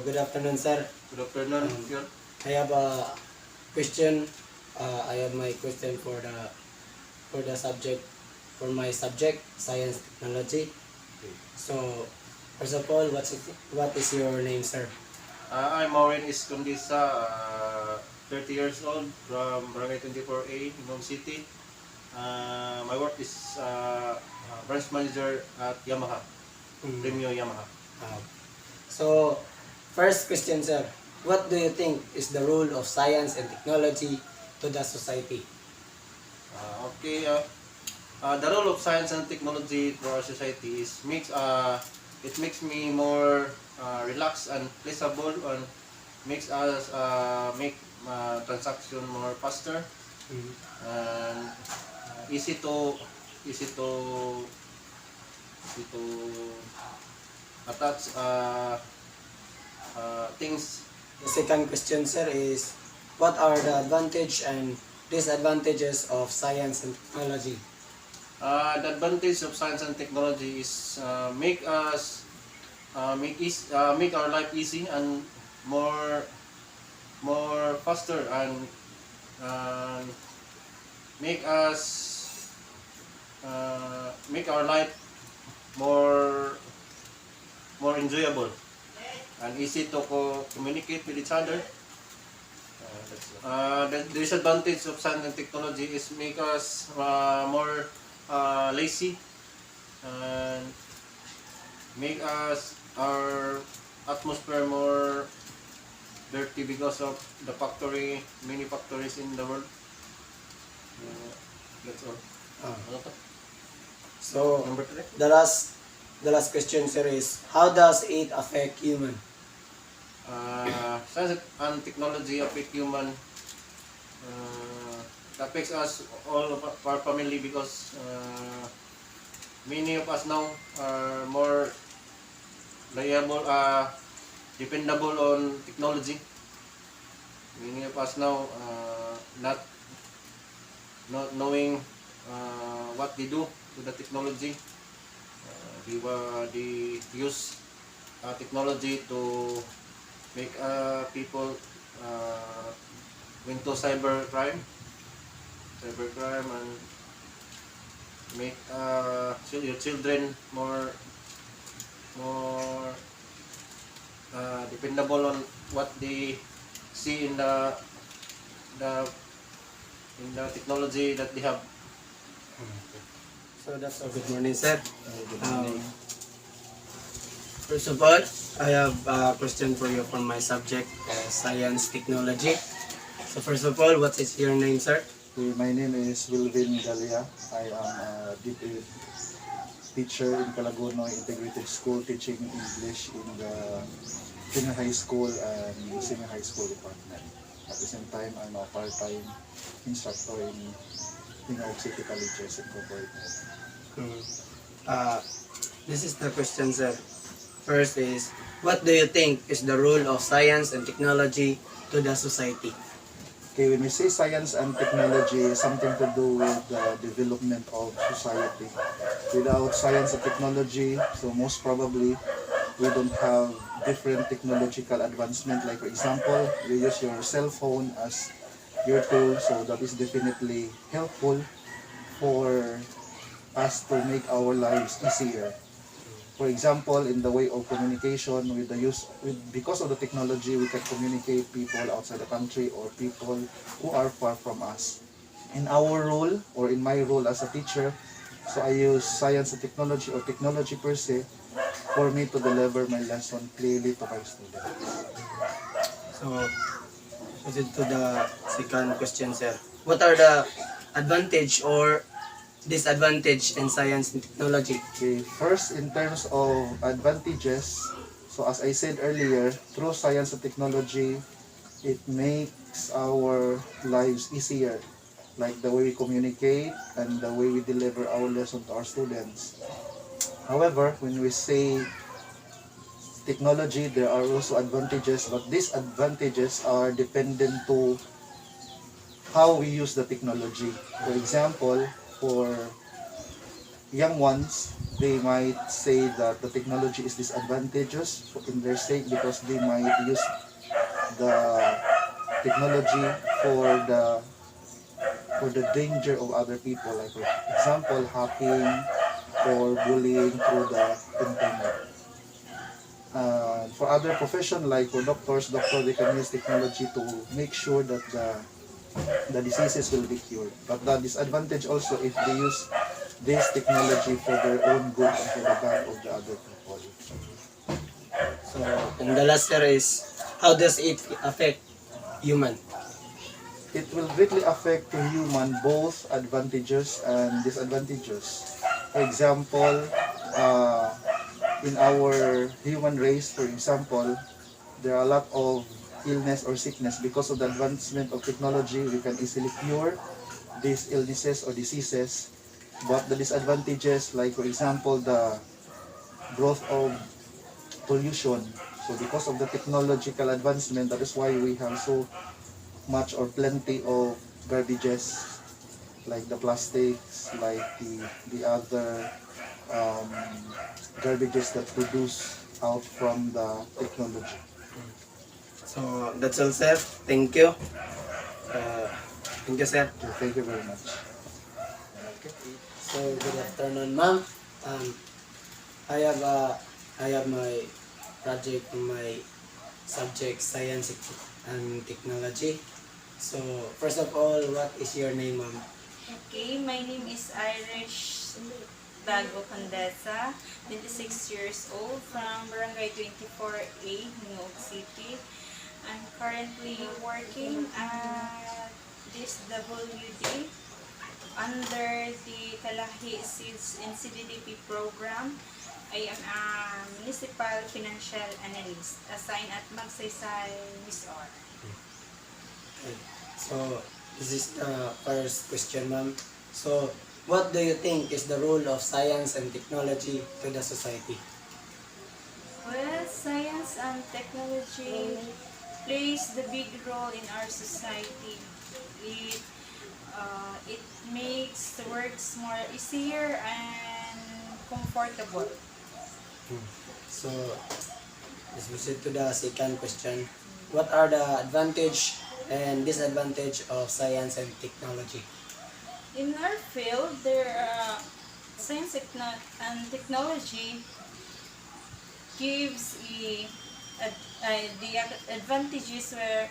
good afternoon, sir. Good afternoon, Pure. I have a question. I have my question for the subject for my subject, science technology. So, first of all, what is your name, sir? I'm Maureen Iskondisa, 30 years old from Barangay 24A, Inong City. My work is branch manager at Yamaha, Mm. Premio Yamaha. Uh, so, first question, sir. What do you think is the role of science and technology to the society? The role of science and technology for our society is it makes me more relaxed and pleasurable, and makes us make transaction more faster Mm. and easy to easy to easy to attach things. The second question, sir, is what are the advantage and disadvantages of science and technology? The advantage of science and technology is make our life easy and more faster, and make us make our life more enjoyable and easy to communicate with each other. The disadvantage of science and technology is make us more lazy and make us our atmosphere more dirty because of the many factories in the world. That's all. Ah. Ano to? So, Number 3? the last question, sir, is how does it affect human? Science and technology affect human. It affects us, all of our family, because many of us now are more liable, dependable on technology. Many of us now not knowing what they do to the technology. They use technology to make people into cybercrime, and make your children more dependable on what they see the in the technology that they have. So that's all. Good morning, sir. First of all, I have a question for you from my subject, science technology. So first of all, what is your name, sir? My name is Wilvin Galia. I am a DP teacher in Calagono Integrated School, teaching English in the junior high school and senior high school department. At the same time, I'm a part-time instructor in Tingaog City Colleges Incorporated. This is the question, sir. First is, what do you think is the role of science and technology to the society? Okay, when we say science and technology, something to do with the development of society. Without science and technology, so most probably we don't have different technological advancement. Like for example, you use your cell phone as your tool, so that is definitely helpful for us to make our lives easier. For example, in the way of communication, because of the technology, we can communicate people outside the country or people who are far from us. In our role, or in my role as a teacher, so I use science and technology, or technology per se, for me to deliver my lesson clearly to my students. So, proceed to the second question, sir. What are the advantage or disadvantage in science and technology? Okay, first, in terms of advantages, so as I said earlier, through science and technology, it makes our lives easier, like the way we communicate and the way we deliver our lesson to our students. However, when we say technology, there are also advantages, but these advantages are dependent to how we use the technology. For example, for young ones, they might say that the technology is disadvantageous in their sake because they might use the technology for the for the danger of other people, like for example hacking or bullying through the internet. For other profession like for doctor they can use technology to make sure that the diseases will be cured. But the disadvantage also if they use this technology for their own good and for the bad of the other people. So, and the last here is, how does it affect human? It will greatly affect the human both advantages and disadvantages. For example, uh, in our human race, for example, there are a lot of illness or sickness because of the advancement of technology. We can easily cure these illnesses or diseases. But the disadvantages, like for example, the growth of pollution. So because of the technological advancement, that is why we have so much or plenty of garbages like the plastics, like the other um, garbages that produce out from the technology. So, that's all, sir. Thank you. Uh, thank you, sir. Okay, thank you very much. So, good afternoon, ma'am. Um, I have my project on my subject science and technology. So, first of all, what is your name, ma'am? Okay, my name is Irish Dago Condesa, 26 years old, from Barangay 24A, Hinoog City. I'm currently working at this WD under the Kalahi Seeds and CDDP program. I am a municipal financial analyst assigned at Magsaysay, Misor. Okay. So, this is the first question, ma'am. So, what do you think is the role of science and technology to the society? Well, science and technology plays the big role in our society. It it makes the works more easier and comfortable. So, let's proceed to the second question. What are the advantage and disadvantage of science and technology? In our field, there are science and technology gives the advantages where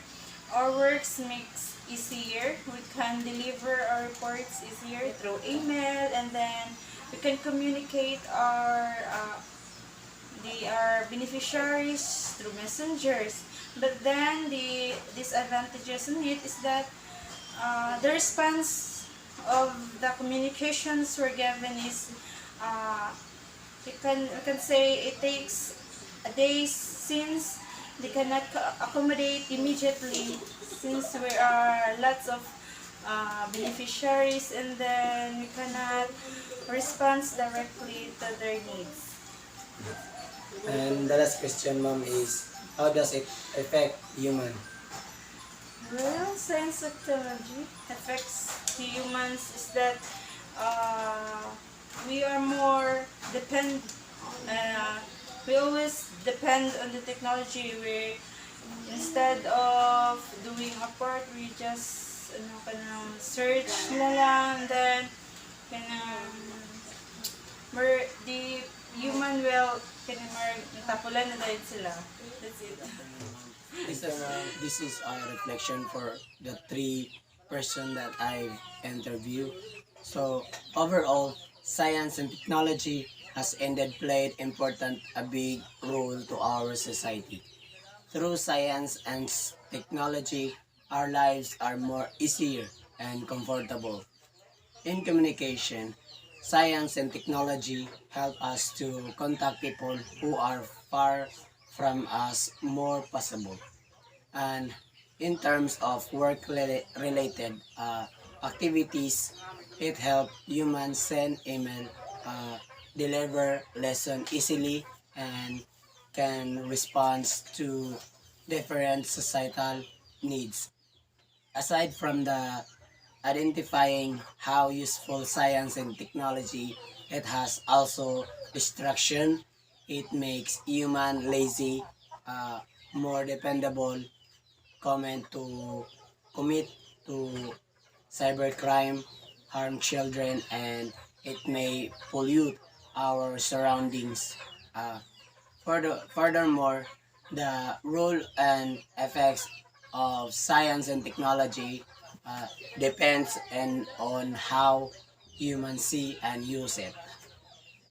our works makes easier. We can deliver our reports easier through email, and then we can communicate our beneficiaries through messengers. But then the disadvantages in it is that the response of the communications we're given is uh, we can say it takes a day since they cannot accommodate immediately since there are lots of beneficiaries, and then we cannot respond directly to their needs. And the last question, ma'am, is how does it affect human? Well, science technology affects humans is that uh, we are more uh, we always depend on the technology. We instead of doing a part, we just kanang search na lang, then kanang the human will kanang tapulan na dahil sila. That's it. This is a reflection for the three person that I've interviewed. So overall, science and technology has ended played important a big role to our society. Through science and technology, our lives are more easier and comfortable. In communication, science and technology help us to contact people who are far from us more possible. And in terms of work related activities, it helps humans send email, uh, deliver lesson easily, and can respond to different societal needs. Aside from the identifying how useful science and technology it has also distraction. It makes human lazy, more dependable, comment to commit to cybercrime, harm children, and it may pollute our surroundings. Furthermore, the role and effects of science and technology depends on how humans see and use it.